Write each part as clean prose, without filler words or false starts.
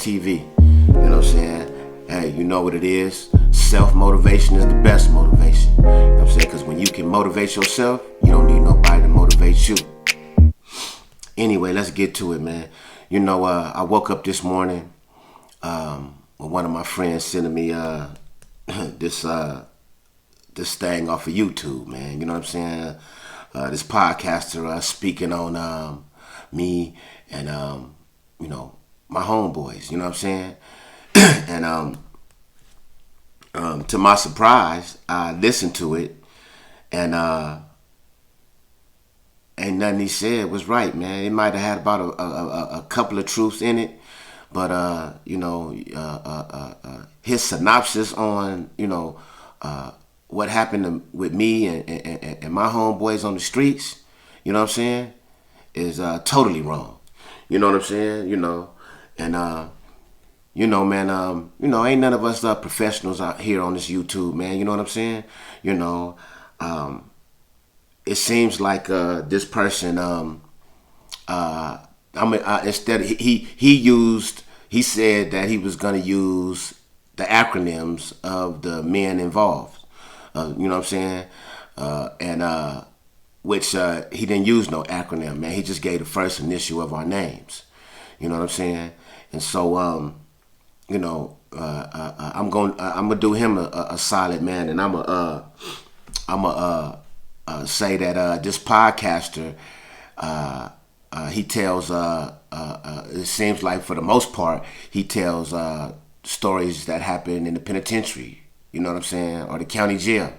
TV. You know what I'm saying? Hey, you know what it is. Self-motivation is the best motivation. You know what I'm saying? Because when you can motivate yourself, you don't need nobody to motivate you. Anyway, let's get to it, man. You know, I woke up this morning with one of my friends sending me this thing off of YouTube, man. You know what I'm saying? This podcaster speaking on me and you know, my homeboys. You know what I'm saying? And to my surprise, I listened to it, and ain't nothing he said was right, man. It might have had about a couple of truths in it, but you know, his synopsis on, you know, what happened with me and my homeboys on the streets, you know what I'm saying, is totally wrong. You know what I'm saying? You know, and you know, man, you know, ain't none of us professionals out here on this YouTube, man. You know what I'm saying? You know, it seems like this person, instead he said that he was gonna use the acronyms of the men involved. You know what I'm saying? And which he didn't use no acronym, man. He just gave the first initial of our names. You know what I'm saying? And so, you know, I'm gonna do him a solid, man, and I'm say that this podcaster, he tells, it seems like for the most part, he tells stories that happen in the penitentiary. You know what I'm saying, or the county jail.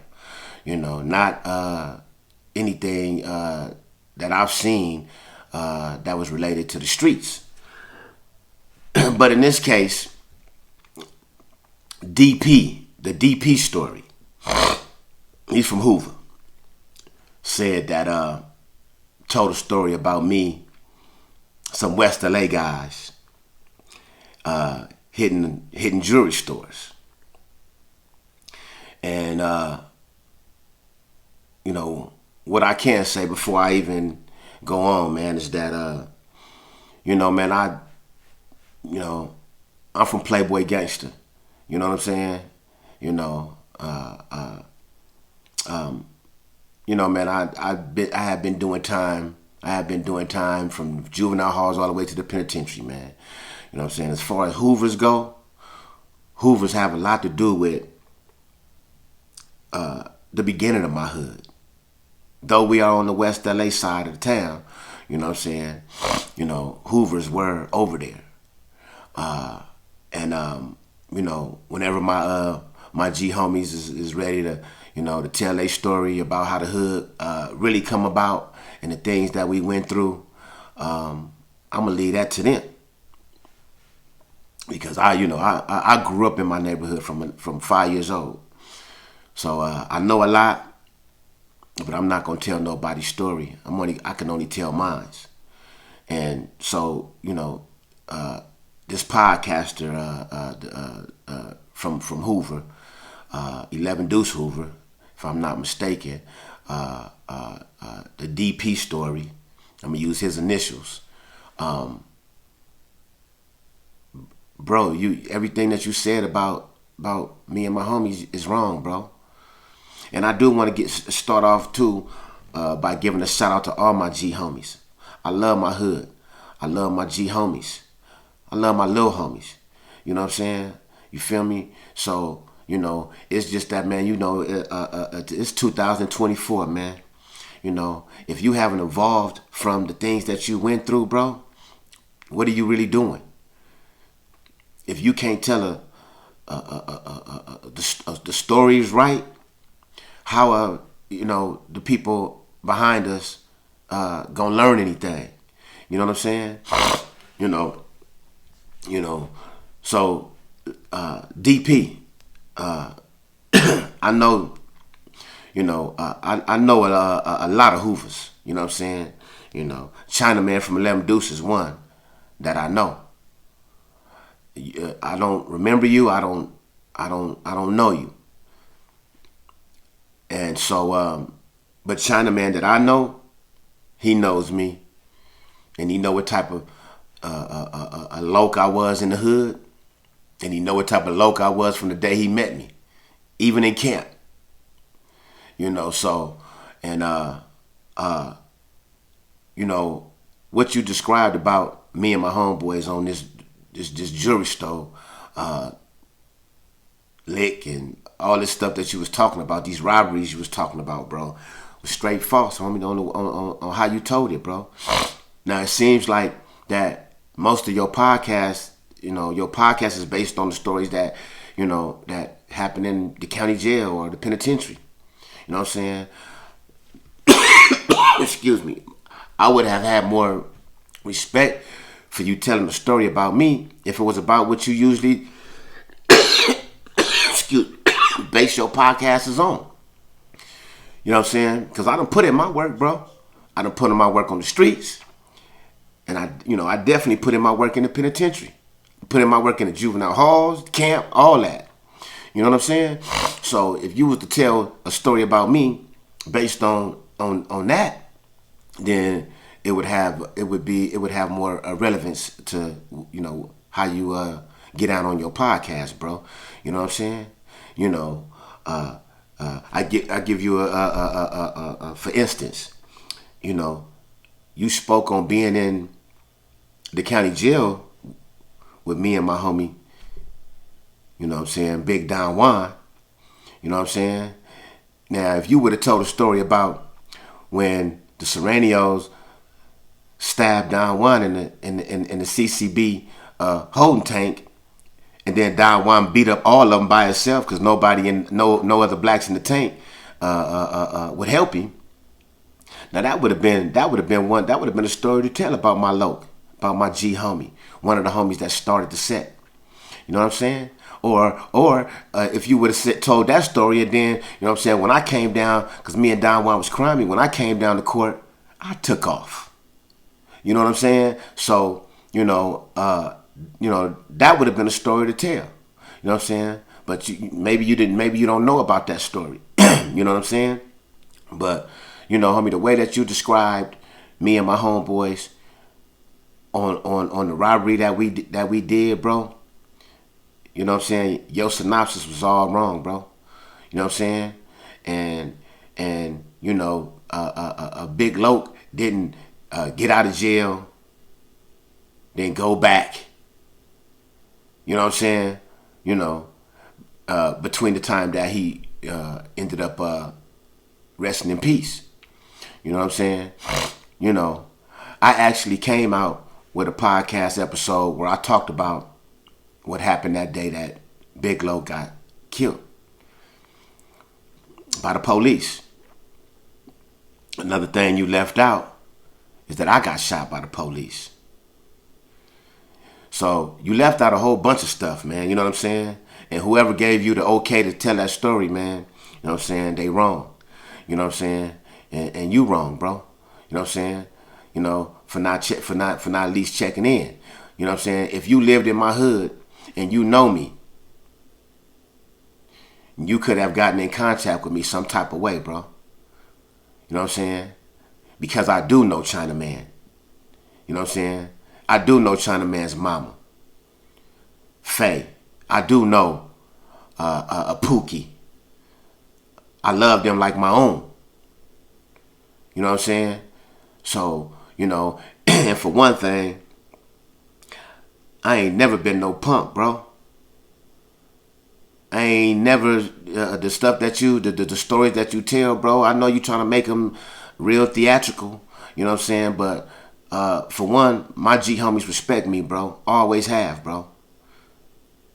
You know, not anything that I've seen that was related to the streets. But in this case, DP, the DP story, he's from Hoover, said that, told a story about me, some West LA guys, hitting jewelry stores. And, you know, what I can say before I even go on, man, is that, you know, man, I'm from Playboy Gangster. You know what I'm saying? You know, you know, man, I have been doing time. I have been doing time from juvenile halls all the way to the penitentiary, man. You know what I'm saying? As far as Hoovers go, Hoovers have a lot to do with the beginning of my hood. Though we are on the West LA side of the town, you know what I'm saying? You know, Hoovers were over there. And you know, whenever my G homies is ready to, you know, to tell their story about how the hood really come about and the things that we went through, I'm gonna leave that to them. Because I grew up in my neighborhood from 5 years old. So I know a lot, but I'm not gonna tell nobody's story. I can only tell mine. And so, you know, this podcaster from Hoover, 11 Deuce Hoover, if I'm not mistaken, the DP story, I'm gonna use his initials. Bro, everything that you said about me and my homies is wrong, bro. And I do want to start off too by giving a shout out to all my G homies. I love my hood. I love my G homies. I love my little homies. You know what I'm saying? You feel me? So, you know, it's just that, man, you know, it's 2024, man. You know, if you haven't evolved from the things that you went through, bro, what are you really doing? If you can't tell the stories right, how you know, the people behind us gonna learn anything? You know what I'm saying? You know. So DP, I know. You know, I know a lot of Hoovers. You know what I'm saying? You know, Chinaman from 11 Deuce is one that I know. I don't remember you. I don't know you. And so, but Chinaman that I know, he knows me, and he know what type of a loc I was in the hood, and he know what type of loc I was from the day he met me, even in camp. So, and what you described about me and my homeboys on this jewelry store, lick and all this stuff that you was talking about, these robberies you was talking about, bro, was straight false, homie, on how you told it, bro. Now, it seems like that most of your podcast, your podcast is based on the stories that, that happen in the county jail or the penitentiary. You know what I'm saying? Excuse me. I would have had more respect for you telling a story about me if it was about what you usually base your podcasts on. You know what I'm saying? Because I done put in my work, bro. I done put in my work on the streets. And I definitely put in my work in the penitentiary. Put in my work in the juvenile halls, camp, all that. You know what I'm saying? So if you was to tell a story about me based on that, then it would have more relevance to how you get out on your podcast, bro. You know what I'm saying? I give you a for instance, you spoke on being in the county jail with me and my homie, you know what I'm saying, Big Don Juan, you know what I'm saying? Now, if you would have told a story about when the Serranios stabbed Don Juan in the CCB holding tank, and then Don Juan beat up all of them by himself because no other blacks in the tank would help him. Now that would have been a story to tell about my loc, about my G homie, one of the homies that started the set. You know what I'm saying? Or if you would have told that story, and then, you know what I'm saying, when I came down, because me and Don Juan was criming, when I came down to court, I took off. You know what I'm saying? So, that would have been a story to tell. You know what I'm saying? But maybe you don't know about that story. You know what I'm saying? But, homie, the way that you described me and my homeboys on the robbery that we did, bro, you know what I'm saying? Your synopsis was all wrong, bro. You know what I'm saying? And a Big Loc didn't get out of jail, then go back. You know what I'm saying? Between the time that he ended up resting in peace. You know what I'm saying? I actually came out with a podcast episode where I talked about what happened that day that Big Loc got killed by the police. Another thing you left out is that I got shot by the police. So you left out a whole bunch of stuff, man. You know what I'm saying? And whoever gave you the okay to tell that story, man, you know what I'm saying, they wrong. You know what I'm saying? And you wrong, bro. You know what I'm saying? For not at least checking in. You know what I'm saying? If you lived in my hood and you know me, you could have gotten in contact with me some type of way, bro. You know what I'm saying? Because I do know China Man. You know what I'm saying? I do know China Man's mama, Faye. I do know a Pookie. I love them like my own. You know what I'm saying? So, and for one thing, I ain't never been no punk, bro. I ain't never, the stuff that the stories that you tell, bro, I know you trying to make them real theatrical, you know what I'm saying? But for one, my G homies respect me, bro. Always have, bro.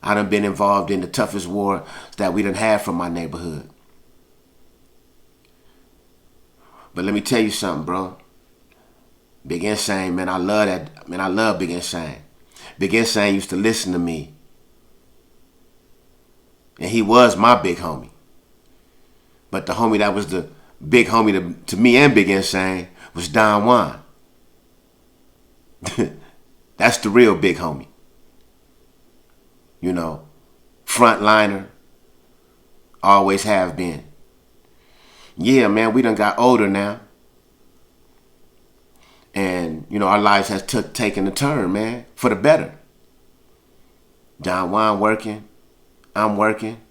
I done been involved in the toughest war that we done had from my neighborhood. But let me tell you something, bro. Big Insane, man, I love that. Man, I love Big Insane. Big Insane used to listen to me. And he was my big homie. But the homie that was the big homie to me and Big Insane was Don Juan. That's the real big homie. Frontliner. Always have been. Yeah, man, we done got older now. And, our lives has taken a turn, man, for the better. Don Juan working. I'm working.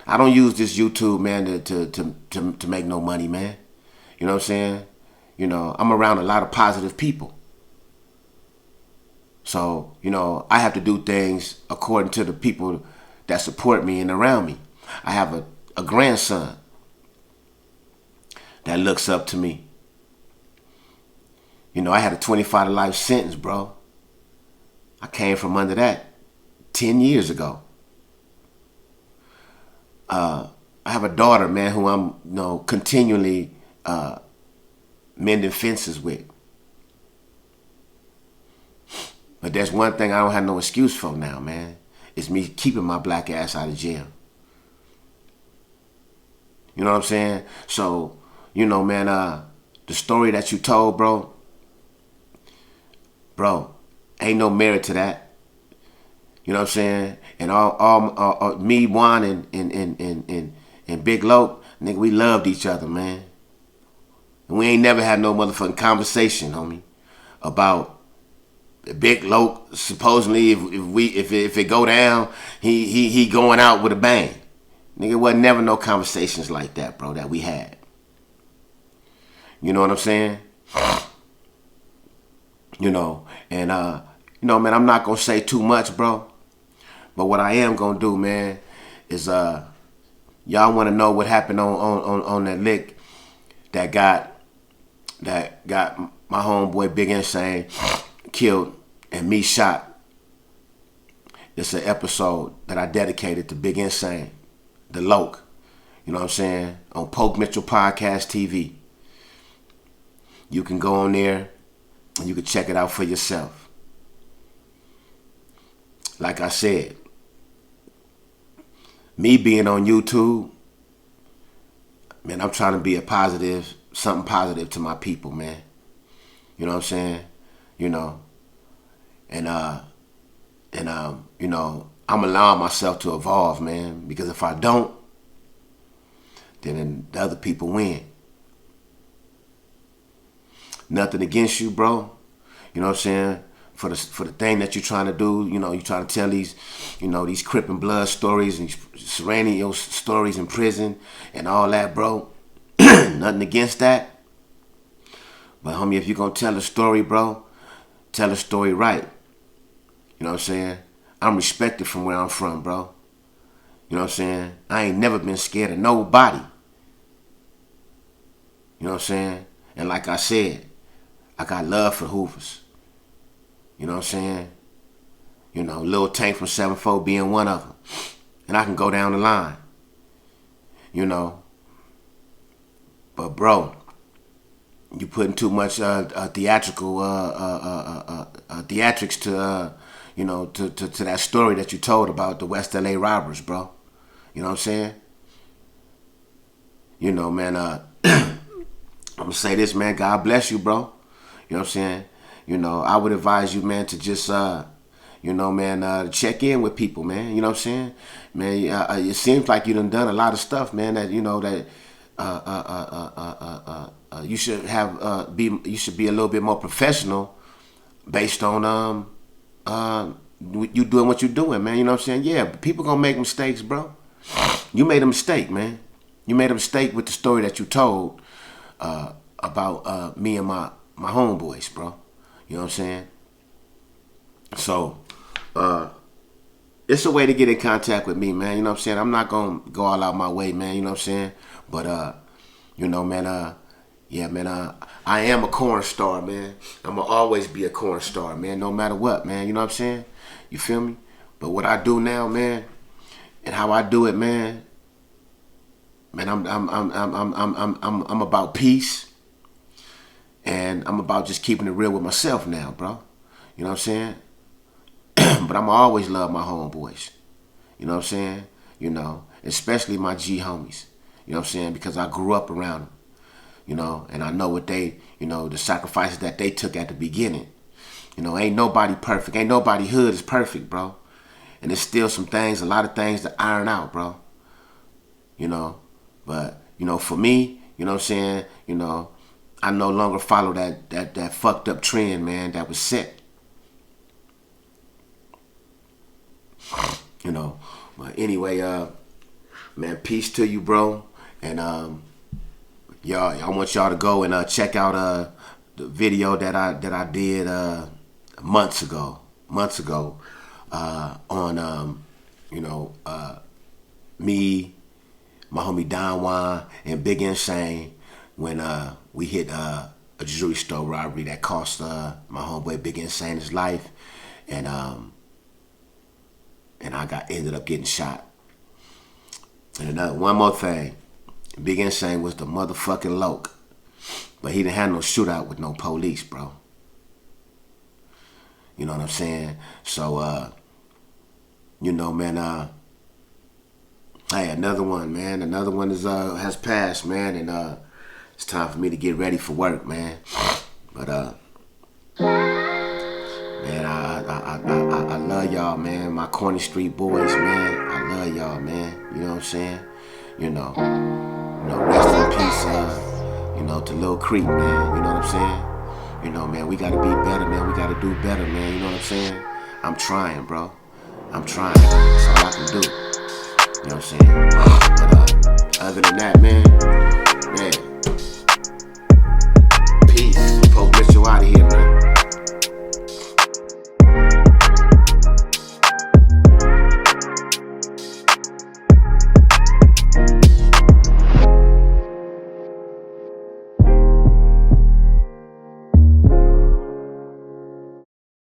I don't use this YouTube, man, to make no money, man. You know what I'm saying? I'm around a lot of positive people. So, I have to do things according to the people that support me and around me. I have a grandson that looks up to me. I had a 25 to life sentence, bro. I came from under that 10 years ago. I have a daughter, man, who I'm, continually mending fences with. But there's one thing I don't have no excuse for now, man. It's me keeping my black ass out of jail. You know what I'm saying? So, man, the story that you told, bro, ain't no merit to that. You know what I'm saying? And all me, Juan, and Big Loke, nigga, we loved each other, man. And we ain't never had no motherfucking conversation, homie, about Big Loke. Supposedly, if it go down, he going out with a bang. Nigga, wasn't never no conversations like that, bro, that we had. You know what I'm saying? And man, I'm not gonna say too much, bro. But what I am gonna do, man, is y'all wanna know what happened on that lick that got my homeboy Big Insane killed and me shot. It's an episode that I dedicated to Big Insane, the Loke. You know what I'm saying? On PokeMitchell Podcast TV. You can go on there and you can check it out for yourself. Like I said, me being on YouTube, man, I'm trying to be something positive to my people, man. You know what I'm saying? I'm allowing myself to evolve, man, because if I don't, then the other people win. Nothing against you, bro. You know what I'm saying? For the thing that you're trying to do, you're trying to tell these, these Crip and Blood stories and surrounding your stories in prison and all that, bro. Nothing against that. But homie, if you're gonna tell a story, bro, tell a story right. You know what I'm saying? I'm respected from where I'm from, bro. You know what I'm saying? I ain't never been scared of nobody. You know what I'm saying? And like I said, I got love for Hoovers. You know what I'm saying? Lil Tank from 7-4 being one of them. And I can go down the line. But bro, you putting too much theatrical theatrics to that story that you told about the West LA robbers, bro. You know what I'm saying? Man, I'm gonna say this, man. God bless you, bro. You know what I'm saying? I would advise you, man, to just, check in with people, man. You know what I'm saying? Man, it seems like you done a lot of stuff, man, that, you should you should be a little bit more professional based on, you doing what you're doing, man. You know what I'm saying? Yeah, but people gonna make mistakes, bro. You made a mistake, man. You made a mistake with the story that you told, about, me and my homeboys, bro. You know what I'm saying? So, it's a way to get in contact with me, man. You know what I'm saying? I'm not going to go all out my way, man. You know what I'm saying? But, man, yeah, man, I am a corn star, man. I'm going to always be a corn star, man, no matter what, man. You know what I'm saying? You feel me? But what I do now, man, and how I do it, man, I'm about peace. And I'm about just keeping it real with myself now, bro. You know what I'm saying? But I'm always love my homeboys. You know what I'm saying? Especially my G homies. You know what I'm saying? Because I grew up around them. And I know what they, the sacrifices that they took at the beginning. Ain't nobody perfect. Ain't nobody hood is perfect, bro. And there's still a lot of things to iron out, bro. But, for me, you know what I'm saying? I no longer follow that fucked up trend, man, that was set. You know. But anyway, man, peace to you, bro. And y'all, I want y'all to go and check out the video that I did months ago on me, my homie Don Juan, and Big Insane when we hit a jewelry store robbery that cost my homeboy Big Insane his life, and I ended up getting shot. And one more thing, Big Insane was the motherfucking loke, but he didn't have no shootout with no police, bro. You know what I'm saying? So, man, hey, another one, man. Another one has passed, man, and it's time for me to get ready for work, man. But man, I love y'all, man. My Corny Street boys, man. I love y'all, man. You know what I'm saying? Rest in peace, to Lil Creek, man. You know what I'm saying? Man, we gotta be better, man. We gotta do better, man. You know what I'm saying? I'm trying, bro. I'm trying. That's all I can do. You know what I'm saying? But other than that,